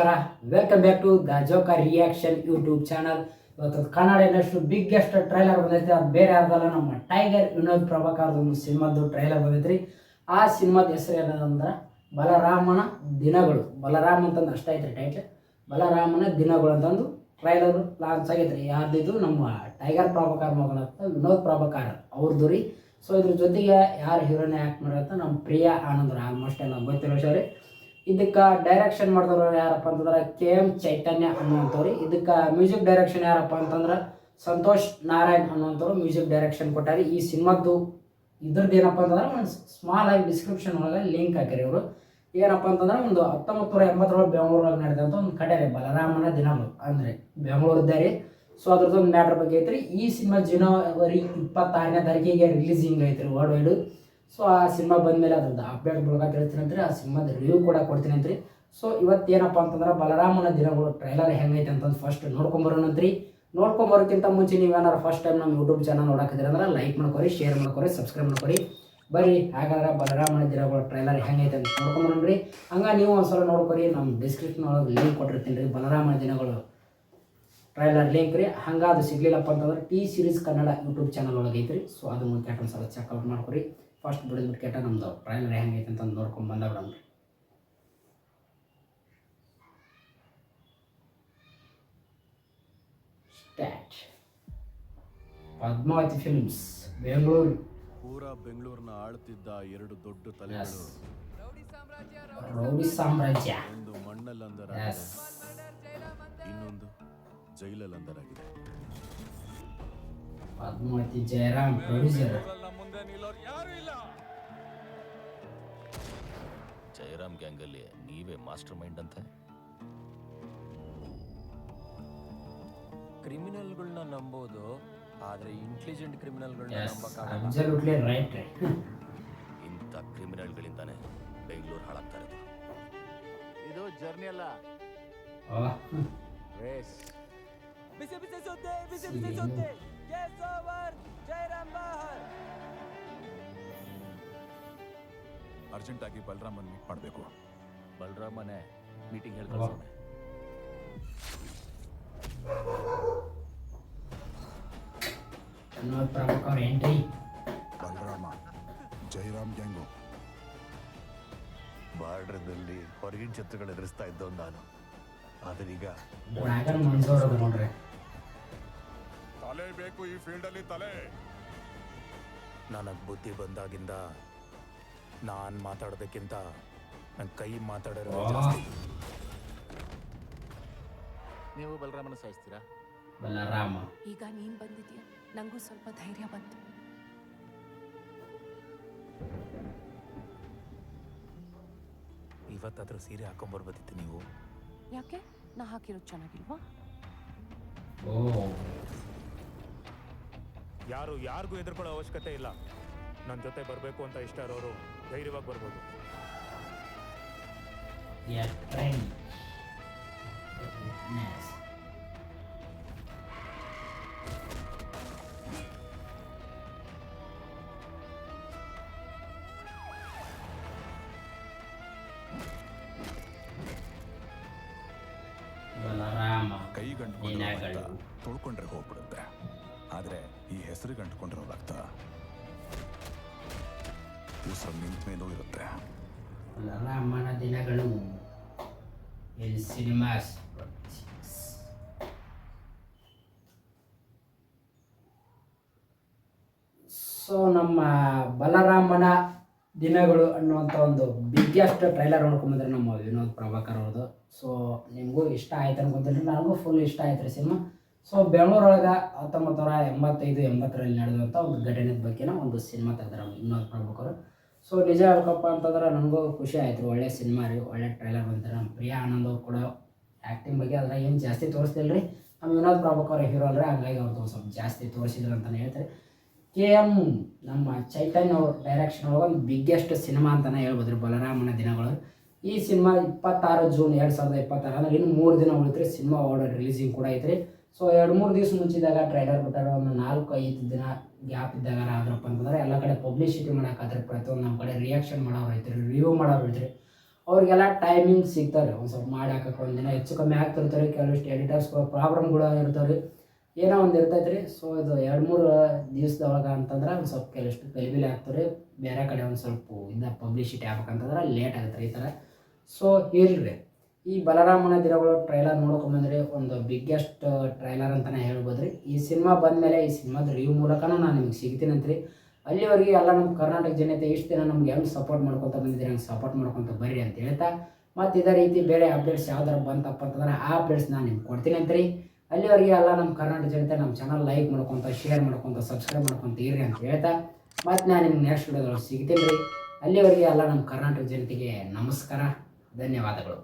ನಮಸ್ಕಾರ, welcome back to the joker reaction YouTube channel. ಇವತ್ತು Kannada industry biggest trailer ಬಂದೈತಿ. ಅದು ಬೇರೆ ಯಾರ್ದಲ್ಲ, ನಮ್ಮ ಟೈಗರ್ ವಿನೋದ್ ಪ್ರಭಾಕರ್ದು ಒಂದು ಸಿನಿಮಾದ್ದು ಟ್ರೈಲರ್ ಬಂದೈತ್ರಿ. ಆ ಸಿನಿಮಾದ ಹೆಸರು ಏನಂದ್ರೆ ಬಲರಾಮನ ದಿನಗಳು. ಬಲರಾಮ್ ಅಂತಂದು ಅಷ್ಟ ಐತ್ರಿ ಟೈಟ್ಲ್, ಬಲರಾಮನ ದಿನಗಳು ಅಂತಂದು ಟ್ರೈಲರ್ ಲಾಂಚ್ ಆಗೈತ್ರಿ. ಯಾರ್ದಿದ್ದು ನಮ್ಮ ಟೈಗರ್ ಪ್ರಭಾಕರ್ ಮಗನಂತ ವಿನೋದ್ ಪ್ರಭಾಕರ್ ಅವ್ರದ್ದು ರೀ. ಸೊ ಇದ್ರ ಜೊತೆಗೆ ಯಾರು ಹೀರೋಯಿನ್ ಆ್ಯಕ್ಟ್ ಮಾಡಿರಂತ ನಮ್ಮ ಪ್ರಿಯಾ ಆನಂದ್ರ, ಆಲ್ಮೋಸ್ಟ್ ಎಲ್ಲ ಗೊತ್ತಿರೋ ವಿಷಯ ರೀ. ಇದಕ್ಕೆ ಡೈರೆಕ್ಷನ್ ಮಾಡಿದವರು ಯಾರಪ್ಪ ಅಂತಂದ್ರೆ KM ಚೈತನ್ಯ ಅನ್ನುವಂಥವ್ರು. ಇದಕ್ಕೆ ಮ್ಯೂಸಿಕ್ ಡೈರೆಕ್ಷನ್ ಯಾರಪ್ಪ ಅಂತಂದ್ರೆ ಸಂತೋಷ್ ನಾರಾಯಣ್ ಅನ್ನುವಂಥವ್ರು ಮ್ಯೂಸಿಕ್ ಡೈರೆಕ್ಷನ್ ಕೊಟ್ಟಾರೆ. ಈ ಸಿನಿಮಾದ್ದು ಇದ್ರದ್ದು ಏನಪ್ಪ ಅಂತಂದ್ರೆ ಒಂದು ಸ್ಮಾಲ್ ಆಗಿ ಡಿಸ್ಕ್ರಿಪ್ಷನ್ ಒಳಗೆ ಲಿಂಕ್ ಹಾಕಿರಿ ಇವರು. ಏನಪ್ಪ ಅಂತಂದ್ರೆ ಒಂದು 1980 ಬೆಂಗಳೂರಾಗ ನಡೆದಂಥ ಒಂದು ಕಡೆ ರೀ ಬಲರಾಮನ ದಿನಗಳು, ಅಂದರೆ ಬೆಂಗಳೂರದ್ದೇ ರೀ. ಸೊ ಅದ್ರದ್ದೊಂದು ಮ್ಯಾಟ್ರ್ ಬಗ್ಗೆ ಐತ್ರಿ. ಈ ಸಿನಿಮಾ ಜನವರಿ 26ನೇ ತಾರೀಕಿಗೆ ರಿಲೀಸಿಂಗ್ ಐತ್ರಿ ವರ್ಲ್ಡ್ ವೈಡು. ಸೊ ಆ ಸಿನಿಮಾ ಬಂದಮೇಲೆ ಅದ್ರದ್ದು ಅಪ್ಡೇಟ್ ಮೂಲಕ ತಿಳಿಸ್ತೀನಿ ಅಂತ್ರಿ, ಆ ಸಿನಿಮಾದ ರಿವ್ಯೂ ಕೂಡ ಕೊಡ್ತೀನಿ ಅಂತ್ರಿ. ಸೊ ಇವತ್ತೇನಪ್ಪ ಅಂತಂದ್ರೆ ಬಲರಾಮನ ದಿನಗಳು ಟ್ರೈಲರ್ ಹೆಂಗೈತೆ ಅಂತಂದು ಫಸ್ಟ್ ನೋಡ್ಕೊಂಬರೋಣಂತ್ರಿ. ನೋಡ್ಕೊಂಬರೋಕ್ಕಿಂತ ಮುಂಚೆ ನೀವೇನಾರು ಫಸ್ಟ್ ಟೈಮ್ ನಮ್ಮ ಯೂಟ್ಯೂಬ್ ಚಾನಲ್ ನೋಡಾಕಿದ್ರೆ ಅಂದ್ರೆ ಲೈಕ್ ಮಾಡ್ಕೊರಿ, ಶೇರ್ ಮಾಡ್ಕೊರಿ, ಸಬ್ಸ್ಕ್ರೈಬ್ ಮಾಡ್ಕೊರಿ. ಬರ್ರಿ ಹಾಗಾದ್ರೆ ಬಲರಾಮನ ದಿನಗಳು ಟ್ರೈಲರ್ ಹೆಂಗೈತೆ ಅಂತ ನೋಡ್ಕೊಂಬರೋಣ್ರಿ. ಹಂಗೆ ನೀವು ಒಂದ್ಸಲ ನೋಡ್ಕೊರಿ, ನಮ್ಮ ಡಿಸ್ಕ್ರಿಪ್ಷನ್ ಒಳಗೆ ಲಿಂಕ್ ಕೊಟ್ಟಿರ್ತೀನಿ ರೀ ಬಲರಾಮನ ದಿನಗಳು ಟ್ರೈಲರ್ ಲಿಂಕ್ ರೀ. ಹಂಗೆ ಅದು ಸಿಗ್ಲಿಲ್ಲಪ್ಪ ಅಂತಂದ್ರೆ T series Kannada YouTube channel ಒಳಗೆ ಐತ್ರಿ. ಸೊ ಅದನ್ನು ಕ್ಯಾಟ್ ಒಂದ್ಸಲ ಚೆಕ್ಔಟ್ ಮಾಡ್ಕೊರಿ. ಫಸ್ಟ್ ಬಿಡಿದ್ಬಿಟ್ಟು ಕೇಟ ನಮ್ದು ಟ್ರೈಲರ್ ಹೆಂಗೈತೆ ಅಂತ ನೋಡ್ಕೊಂಡು ಬಂದವ್ರನ್ರಿ. ಸ್ಟಾರ್ಟ್. ಪದ್ಮಾವತಿ ಫಿಲ್ಮ್ಸ್, ಬೆಂಗಳೂರು. ಪೂರಾ ಬೆಂಗಳೂರನ್ನ ಆಳ್ತಿದ್ದ ಎರಡು ದೊಡ್ಡ ತಲೆಗಳು ರೌಡಿ ಸಾಮ್ರಾಜ್ಯ. ಒಂದು ಮಣ್ಣಲ್ಲಂದರ, ಇನ್ನೊಂದು ಜೈಲಲ್ಲಂದರಾಗಿದೆ. ಪದ್ಮಾವತಿ ಜಯರಾಮ್ ಪ್ರೊಡ್ಯೂಸರ್. ಜಯರಾಮ್ ಗ್ಯಾಂಗಲ್ಲಿ ನೀವೇ ಮಾಸ್ಟರ್ ಮೈಂಡ್ ಅಂತ. ಕ್ರಿಮಿನಲ್ಗಳನ್ನ ನಂಬೋದು, ಆದ್ರೆ ಇಂಟೆಲಿಜೆಂಟ್ ಕ್ರಿಮಿನಲ್ಗಳನ್ನ ಅಬ್ಸಲ್ಯೂಟ್ಲಿ ರೈಟ್. ಇಂಥ ಕ್ರಿಮಿನಲ್ಗಳಿಂದಾನೆ ಬೆಂಗಳೂರು ಹಾಳಾಗ್ತಾ ಇರೋದು. ಇದು ಜರ್ನಿ ಅಲ್ಲ, ರೇಸ್. ಬಿಸಿ ಬಿಸಿ ಸುದ್ದಿ, ಬಿಸಿ ಬಿಸಿ ಸುದ್ದಿ. ಗೆಸ್ ಓವರ್ ಜಯರಾಮ್ ಬಾಹರ್. ಅರ್ಜೆಂಟ್ ಆಗಿ ಬಲರಾಮನ್ ಮೀಟ್ ಮಾಡಬೇಕು. ಬಲರಾಮನೇ ಮೀಟಿಂಗ್ ಹೇಳ್ತಾರೆ. ಪ್ರಭಾಕರ್ ಎಂಟ್ರಿ. ಬಲರಾಮ ಜಯರಾಮ್ ಗ್ಯಾಂಗು. ಬಾರ್ಡರ್ನಲ್ಲಿ ಹೊರಗಿನ ಶತ್ರುಗಳು ಎದುರಿಸ್ತಾ ಇದ್ದವ್ ನಾನು, ಆದರೀಗ ಡ್ರ್ಯಾಗನ್ ಮಂಜೋರ್ ಅದು ನೋಡ್ರಿ. ತಲೆ ಬೇಕು ಈ ಫೀಲ್ಡ್ ಅಲ್ಲಿ, ತಲೆ. ನನಗೆ ಬುದ್ಧಿ ಬಂದಾಗಿಂದ ನಾನು ಮಾತಾಡೋದಕ್ಕಿಂತ ನನ್ನ ಕೈ ಮಾತಾಡೋದು ಜಾಸ್ತಿ. ನೀವು ಬಲರಾಮನ ಸಾಯಿಸ್ತೀರಾ? ಬಲರಾಮ ಈಗ ನೀನ್ ಬಂದಿದ್ಯಾ, ನಂಗೂ ಸ್ವಲ್ಪ ಧೈರ್ಯ ಬಂತು. ಇವತ್ತಾದ್ರೂ ಸೀರೆ ಹಾಕೊಂಡ್ಬರ್ಬೋದಿತ್ತು ನೀವು. ಯಾಕೆ? ನಾ ಹಾಕಿರೋದು ಚೆನ್ನಾಗಿಲ್ವಾ? ಯಾರಿಗೂ ಎದುರ್ಕೊಳ್ಳೋ ಅವಶ್ಯಕತೆ ಇಲ್ಲ. ನನ್ನ ಜೊತೆ ಬರಬೇಕು ಅಂತ ಇಷ್ಟ ಇರೋರು ಧೈರ್ಯವಾಗಿ ಬರ್ಬೋದು. ಬಲರಾಮ ಕೈ ದಿನಗಳು. ಗಂಟು ತೊಳ್ಕೊಂಡ್ರೆ ಹೋಗ್ಬಿಡುತ್ತೆ, ಆದ್ರೆ ಈ ಹೆಸರು ಗಂಟ್ಕೊಂಡ್ರೆ ರಕ್ತ ಉಸಿರು ನಿಂತ ಮೇಲೂ ಇರುತ್ತೆ. ಬಲರಾಮನ ದಿನಗಳು ಎಲ್ ಸಿನಿಮಾಸ್. ಸೊ ನಮ್ಮ ಬಲರಾಮನ ದಿನಗಳು ಅನ್ನುವಂಥ ಒಂದು ಬಿಗ್ಗೆಸ್ಟ್ ಟ್ರೈಲರ್ ನೋಡ್ಕೊಂಬಂದ್ರೆ ನಮ್ಮ ವಿನೋದ್ ಪ್ರಭಾಕರ್ ಅವ್ರದ್ದು. ಸೊ ನಿಮಗೂ ಇಷ್ಟ ಆಯ್ತು ಅನ್ಕೊಂತೀನಿ, ನನಗೂ ಫುಲ್ ಇಷ್ಟ ಆಯ್ತು ರೀ ಸಿನಿಮಾ. ಸೊ ಬೆಂಗಳೂರೊಳಗೆ 1985-80ರಲ್ಲಿ ನಡೆದಂಥ ಒಂದು ಘಟನೆದ ಬಗ್ಗೆನ ಒಂದು ಸಿನಿಮಾ ತೆಗೆದಾರೆ ವಿನೋದ್ ಪ್ರಭಾಕರ್. ಸೊ ನಿಜ ಹೇಳ್ಕಪ್ಪ ಅಂತಂದ್ರೆ ನನಗೂ ಖುಷಿ ಆಯ್ತು ರೀ. ಒಳ್ಳೆ ಸಿನಿಮಾ ರೀ, ಒಳ್ಳೆ ಟ್ರೈಲರ್ ಬಂತಾರೆ. ನಮ್ಮ ಪ್ರಿಯಾ ಆನಂದ್ ಅವ್ರು ಕೂಡ ಆ್ಯಕ್ಟಿಂಗ್ ಬಗ್ಗೆ ಅದ್ರಾಗ ಏನು ಜಾಸ್ತಿ ತೋರಿಸ್ತಿಲ್ಲ ರೀ. ನಮ್ಮ ವಿನೋದ್ ಪ್ರಭಾಕರ್ ಹೀರೋ ಅಲ್ರಿ, ಹಂಗಾಗಿ ಅವ್ರದ್ದು ಸ್ವಲ್ಪ ಜಾಸ್ತಿ ತೋರಿಸಿದ್ರು ಅಂತಲೇ ಹೇಳ್ತಾರೆ. KM ನಮ್ಮ ಚೈತನ್ಯ ಅವ್ರ ಡೈರೆಕ್ಷನ್ ಒಳಗೆ ಒಂದು ಬಿಗ್ಗೆಸ್ಟ್ ಸಿನಿಮಾ ಅಂತಲೇ ಹೇಳ್ಬೋದು ರೀ ಬಲರಾಮನ ದಿನಗಳು. ಈ ಸಿನಿಮಾ 26 ಜೂನ್ 2026 ಅಂದ್ರೆ ಇನ್ನು 3 ದಿನ ಉಳಿತ್ರಿ. ಸಿನಿಮಾ ಆರ್ಡರ್ ರಿಲೀಸಿಂಗ್ ಕೂಡ ಐತ್ರಿ. ಸೊ 2-3 ದಿವಸ ಮುಂಚಿದಾಗ ಟ್ರೈಲರ್ ಬಿಟ್ಟಾರ, ಒಂದು 4-5 ದಿನ ಗ್ಯಾಪ್ ಇದ್ದಾಗ ಆದ್ರಪ್ಪ ಅಂತಂದ್ರೆ ಎಲ್ಲ ಕಡೆ ಪಬ್ಲಿಸಿಟಿ ಮಾಡೋಕ್ಕಾದ್ರೆ ಪ್ರತಿಯೊಂದು ನಮ್ಮ ಕಡೆ ರಿಯಾಕ್ಷನ್ ಮಾಡೋರು ಐತ್ರಿ, ರಿವ್ಯೂ ಮಾಡೋರು ಐತ್ರಿ. ಅವ್ರಿಗೆಲ್ಲ ಟೈಮಿಂಗ್ ಸಿಗ್ತಾರೆ ಒಂದು ಸ್ವಲ್ಪ ಮಾಡಿ ಹಾಕಕ್ಕೆ ಒಂದಿನ ಹೆಚ್ಚು ಕಮ್ಮಿ ಆಗ್ತಿರ್ತಾರೆ. ಕೆಲವಿಷ್ಟು ಎಡಿಟರ್ಸ್ ಪ್ರಾಬ್ಲಮ್ಗಳು ಇರ್ತಾವೆ ರೀ, ಏನೋ ಒಂದು ಇರ್ತೈತೆ ರೀ. ಸೊ ಇದು 2-3 ದಿವಸದೊಳಗೆ ಅಂತಂದ್ರೆ ಒಂದು ಸ್ವಲ್ಪ ಕೆಲವಿಷ್ಟು ಗಲಿಬಿಲಿ ಆಗ್ತಾರೆ. ಬೇರೆ ಕಡೆ ಒಂದು ಸ್ವಲ್ಪ ಪಬ್ಲಿಸಿಟಿ ಆಗ್ಬೇಕಂತಂದ್ರೆ ಲೇಟ್ ಆಗುತ್ತೆ ಈ ಥರ. ಸೊ ಇರ್ರಿ, ಈ ಬಲರಾಮನ ದಿನಗಳು ಟ್ರೈಲರ್ ನೋಡ್ಕೊಂಬಂದ್ರೆ ಒಂದು ಬಿಗ್ಗೆಸ್ಟ್ ಟ್ರೈಲರ್ ಅಂತಲೇ ಹೇಳ್ಬೋದು ರೀ. ಈ ಸಿನಿಮಾ ಬಂದಮೇಲೆ ಈ ಸಿನಿಮಾದ ರಿವ್ಯೂ ಮೂಲಕನೂ ನಾನು ನಿಮ್ಗೆ ಸಿಗ್ತೀನಂತ ರೀ. ಅಲ್ಲಿವರೆಗೆ ಎಲ್ಲ ನಮ್ಮ ಕರ್ನಾಟಕ ಜನತೆ ಇಷ್ಟು ದಿನ ನಮ್ಗೆ ಹೆಂಗೆ ಸಪೋರ್ಟ್ ಮಾಡ್ಕೊತ ಬಂದಿದ್ದೀರಿ ಹಂಗೆ ಸಪೋರ್ಟ್ ಮಾಡ್ಕೊತ ಬರ್ರಿ ಅಂತ ಹೇಳ್ತಾ, ಮತ್ತು ಇದೇ ರೀತಿ ಬೇರೆ ಅಪ್ಡೇಟ್ಸ್ ಯಾವ್ದಾರು ಬಂತಪ್ಪ ಅಂತಂದ್ರೆ ಆ ಅಪ್ಡೇಟ್ಸ್ ನಾನು ನಿಮ್ಗೆ ಕೊಡ್ತೀನಿ ಅಂತ ರೀ. ಅಲ್ಲಿವರೆಗೆ ಎಲ್ಲ ನಮ್ಮ ಕರ್ನಾಟಕ ಜನತೆ ನಮ್ಮ ಚಾನಲ್ ಲೈಕ್ ಮಾಡ್ಕೊತ, ಶೇರ್ ಮಾಡ್ಕೊತ, ಸಬ್ಸ್ಕ್ರೈಬ್ ಮಾಡ್ಕೊತ ಇರ್ರಿ ಅಂತ ಹೇಳ್ತಾ, ಮತ್ತು ನಾನು ನಿಮ್ಗೆ ನೆಕ್ಸ್ಟ್ ವಿಡಿಯೋದೊಳಗೆ ಸಿಗ್ತೀನಿ ರೀ. ಅಲ್ಲಿವರೆಗೆ ಎಲ್ಲ ನಮ್ಮ ಕರ್ನಾಟಕ ಜನತೆಗೆ ನಮಸ್ಕಾರ, ಧನ್ಯವಾದಗಳು.